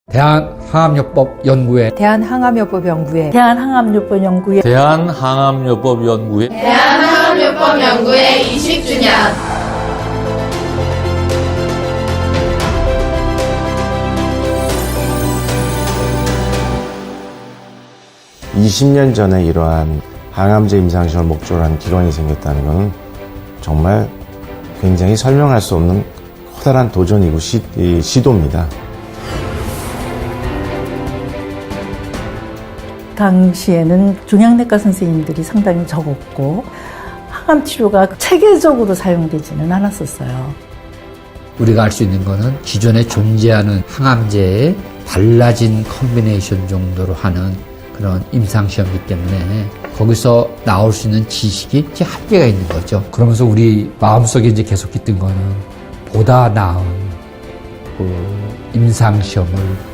대한항암요법연구회 대한항암요법연구회 대한항암요법연구회 대한항암요법연구회 대한항암요법연구회 20주년 20년 전에 이러한 항암제 임상시험을 목적으로 한 기관이 생겼다는 것은 정말 굉장히 설명할 수 없는 커다란 도전이고 시도입니다. 당시에는 종양내과 선생님들이 상당히 적었고 항암 치료가 체계적으로 사용되지는 않았었어요. 우리가 알 수 있는 거는 기존에 존재하는 항암제의 달라진 컨비네이션 정도로 하는 그런 임상시험이기 때문에 거기서 나올 수 있는 지식이 이제 한계가 있는 거죠. 그러면서 우리 마음속에 이제 계속 깃든 거는 보다 나은 임상시험을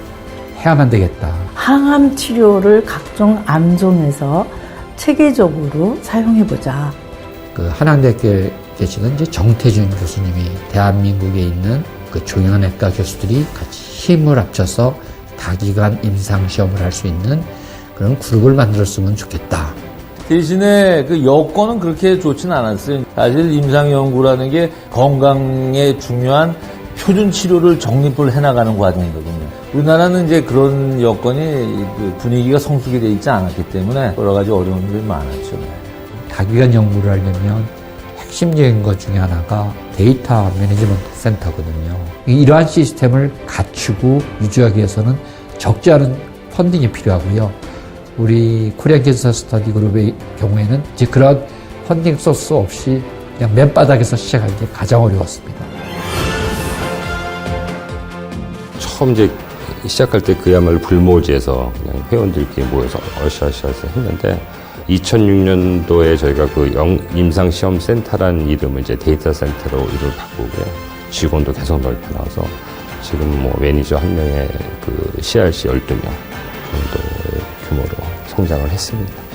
해야만 되겠다. 항암 치료를 각종 암종에서 체계적으로 사용해보자. 그 한양대학교에 계시는 이제 정태준 교수님이 대한민국에 있는 그 종양내과 교수들이 같이 힘을 합쳐서 다기관 임상시험을 할 수 있는 그런 그룹을 만들었으면 좋겠다. 대신에 그 여건은 그렇게 좋진 않았어요. 사실 임상연구라는 게 건강에 중요한 표준 치료를 정립을 해나가는 과정이거든요. 우리나라는 이제 그런 여건이 분위기가 성숙이 되어 있지 않았기 때문에 여러 가지 어려움들이 많았죠. 다기관 연구를 하려면 핵심적인 것 중에 하나가 데이터 매니지먼트 센터거든요. 이러한 시스템을 갖추고 유지하기 위해서는 적지 않은 펀딩이 필요하고요. 우리 코리안 캔서 스터디 그룹의 경우에는 이제 그런 펀딩 소스 없이 그냥 맨바닥에서 시작하는 게 가장 어려웠습니다. 처음 이제 시작할 때 그야말로 불모지에서 그냥 회원들끼리 모여서 어시아시아에서 했는데 2006년도에 저희가 그 임상시험센터라는 이름을 이제 데이터 센터로 이름을 바꾸고요. 직원도 계속 넓혀놔서 지금 뭐 매니저 1명에 그 CRC 12명 정도의 규모로 성장을 했습니다.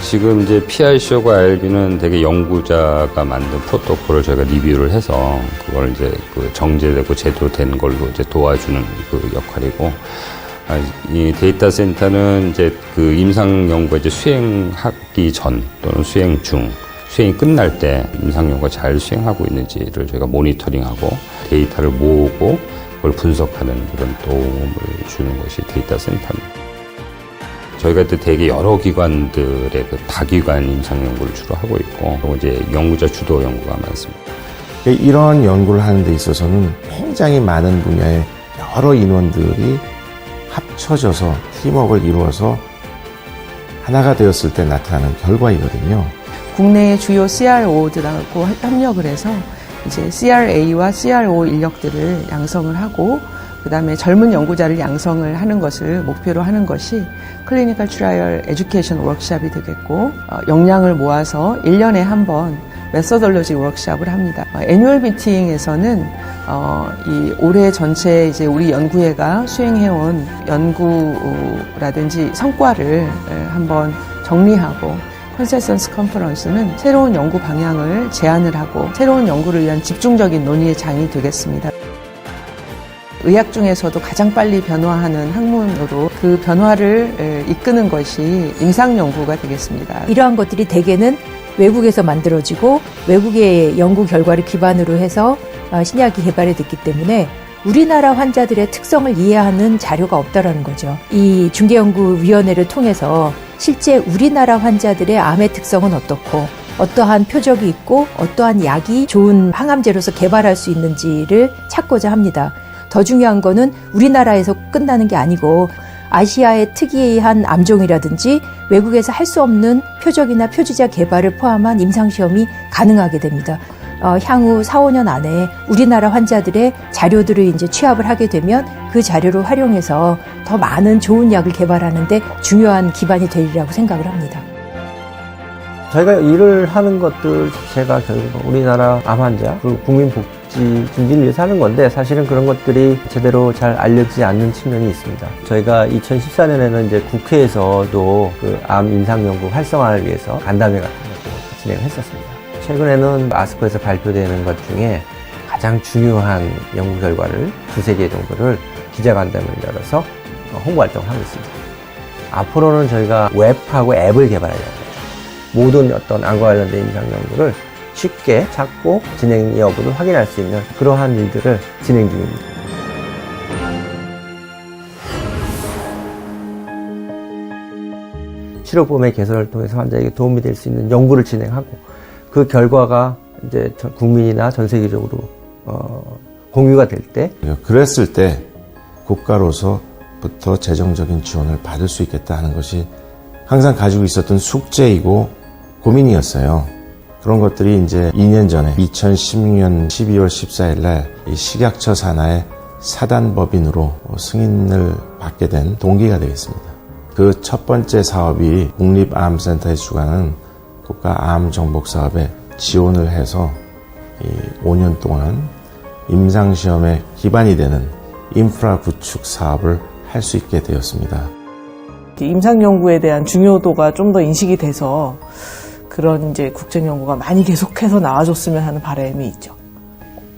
지금 이제 PICO가 ILB는 되게 연구자가 만든 프로토콜을 저희가 리뷰를 해서 그걸 이제 그 정제되고 제도된 걸로 이제 도와주는 그 역할이고, 이 데이터 센터는 이제 그 임상 연구가 이제 수행하기 전 또는 수행 중, 수행이 끝날 때 임상 연구가 잘 수행하고 있는지를 저희가 모니터링하고 데이터를 모으고 그걸 분석하는 그런 도움을 주는 것이 데이터 센터입니다. 저희가 되게 여러 기관들의 그 다기관 임상 연구를 주로 하고 있고, 그리고 이제 연구자 주도 연구가 많습니다. 이런 연구를 하는 데 있어서는 굉장히 많은 분야의 여러 인원들이 합쳐져서 팀워크를 이루어서 하나가 되었을 때 나타나는 결과이거든요. 국내의 주요 CRO들하고 협력을 해서 이제 CRA와 CRO 인력들을 양성을 하고 그다음에 젊은 연구자를 양성을 하는 것을 목표로 하는 것이 클리니컬 트라이얼 에듀케이션 워크숍이 되겠고, 역량을 모아서 1년에 한 번 메소돌로지 워크숍을 합니다. 애뉴얼 미팅에서는 이 올해 전체 이제 우리 연구회가 수행해온 연구라든지 성과를 한번 정리하고, 컨센서스 컨퍼런스는 새로운 연구 방향을 제안을 하고 새로운 연구를 위한 집중적인 논의의 장이 되겠습니다. 의학 중에서도 가장 빨리 변화하는 학문으로 그 변화를 이끄는 것이 임상연구가 되겠습니다. 이러한 것들이 대개는 외국에서 만들어지고 외국의 연구 결과를 기반으로 해서 신약이 개발이 됐기 때문에 우리나라 환자들의 특성을 이해하는 자료가 없다라는 거죠. 이 중개연구위원회를 통해서 실제 우리나라 환자들의 암의 특성은 어떻고 어떠한 표적이 있고 어떠한 약이 좋은 항암제로서 개발할 수 있는지를 찾고자 합니다. 더 중요한 거는 우리나라에서 끝나는 게 아니고 아시아의 특이한 암종이라든지 외국에서 할 수 없는 표적이나 표지자 개발을 포함한 임상시험이 가능하게 됩니다. 향후 4, 5년 안에 우리나라 환자들의 자료들을 이제 취합을 하게 되면 그 자료를 활용해서 더 많은 좋은 약을 개발하는 데 중요한 기반이 되리라고 생각을 합니다. 저희가 일을 하는 것들 자체가 결국 우리나라 암 환자, 그리고 국민복지 준비를 위해서 하는 건데 사실은 그런 것들이 제대로 잘 알려지지 않는 측면이 있습니다. 저희가 2014년에는 이제 국회에서도 그 암 임상연구 활성화를 위해서 간담회 같은 것도 진행을 했었습니다. 최근에는 아스코에서 발표되는 것 중에 가장 중요한 연구 결과를 두세 개 정도를 기자간담회를 열어서 홍보 활동을 하고 있습니다. 앞으로는 저희가 웹하고 앱을 개발하려고 해요. 모든 어떤 암과 관련된 임상 연구를 쉽게 찾고 진행 여부를 확인할 수 있는 그러한 일들을 진행 중입니다. 치료법의 개선을 통해서 환자에게 도움이 될 수 있는 연구를 진행하고 그 결과가 이제 국민이나 전 세계적으로 공유가 될 때 그랬을 때 국가로서부터 재정적인 지원을 받을 수 있겠다 하는 것이 항상 가지고 있었던 숙제이고 고민이었어요. 그런 것들이 이제 2년 전에 2016년 12월 14일 날 이 식약처 산하의 사단법인으로 승인을 받게 된 동기가 되겠습니다. 그 첫 번째 사업이 국립암센터에 주관하는 국가암정복사업에 지원을 해서 이 5년 동안 임상시험에 기반이 되는 인프라 구축 사업을 할 수 있게 되었습니다. 임상 연구에 대한 중요도가 좀 더 인식이 돼서 그런 이제 국제 연구가 많이 계속해서 나와줬으면 하는 바람이 있죠.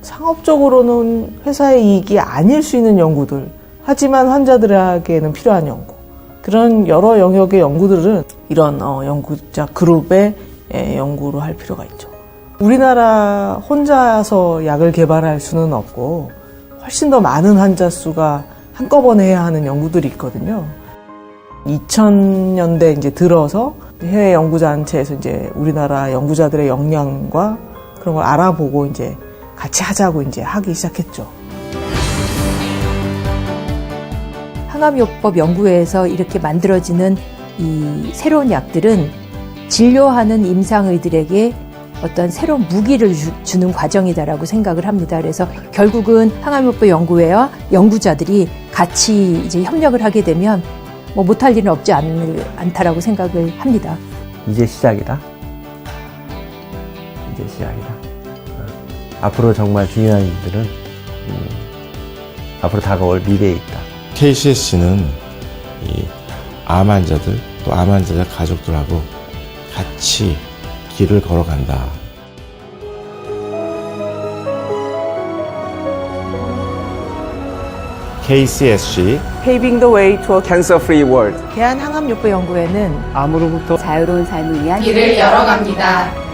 상업적으로는 회사의 이익이 아닐 수 있는 연구들, 하지만 환자들에게는 필요한 연구. 그런 여러 영역의 연구들은 이런 연구자 그룹의 연구로 할 필요가 있죠. 우리나라 혼자서 약을 개발할 수는 없고 훨씬 더 많은 환자 수가 한꺼번에 해야 하는 연구들이 있거든요. 2000년대 이제 들어서 해외 연구단체에서 이제 우리나라 연구자들의 역량과 그런 걸 알아보고 이제 같이 하자고 이제 하기 시작했죠. 항암요법 연구회에서 이렇게 만들어지는 이 새로운 약들은 진료하는 임상의들에게 어떤 새로운 무기를 주는 과정이다라고 생각을 합니다. 그래서 결국은 항암요법 연구회와 연구자들이 같이 이제 협력을 하게 되면 뭐 못할 일은 없지 않다라고 생각을 합니다. 이제 시작이다. 이제 시작이다. 앞으로 정말 중요한 일들은 앞으로 다가올 미래에 있다. KCSC는 이 암 환자들 또 암 환자들 가족들하고 같이 길을 걸어간다. KCSC Paving the way to a cancer-free world. 대한항암요법 연구회는 암으로부터 자유로운 삶을 위한 길을 열어갑니다.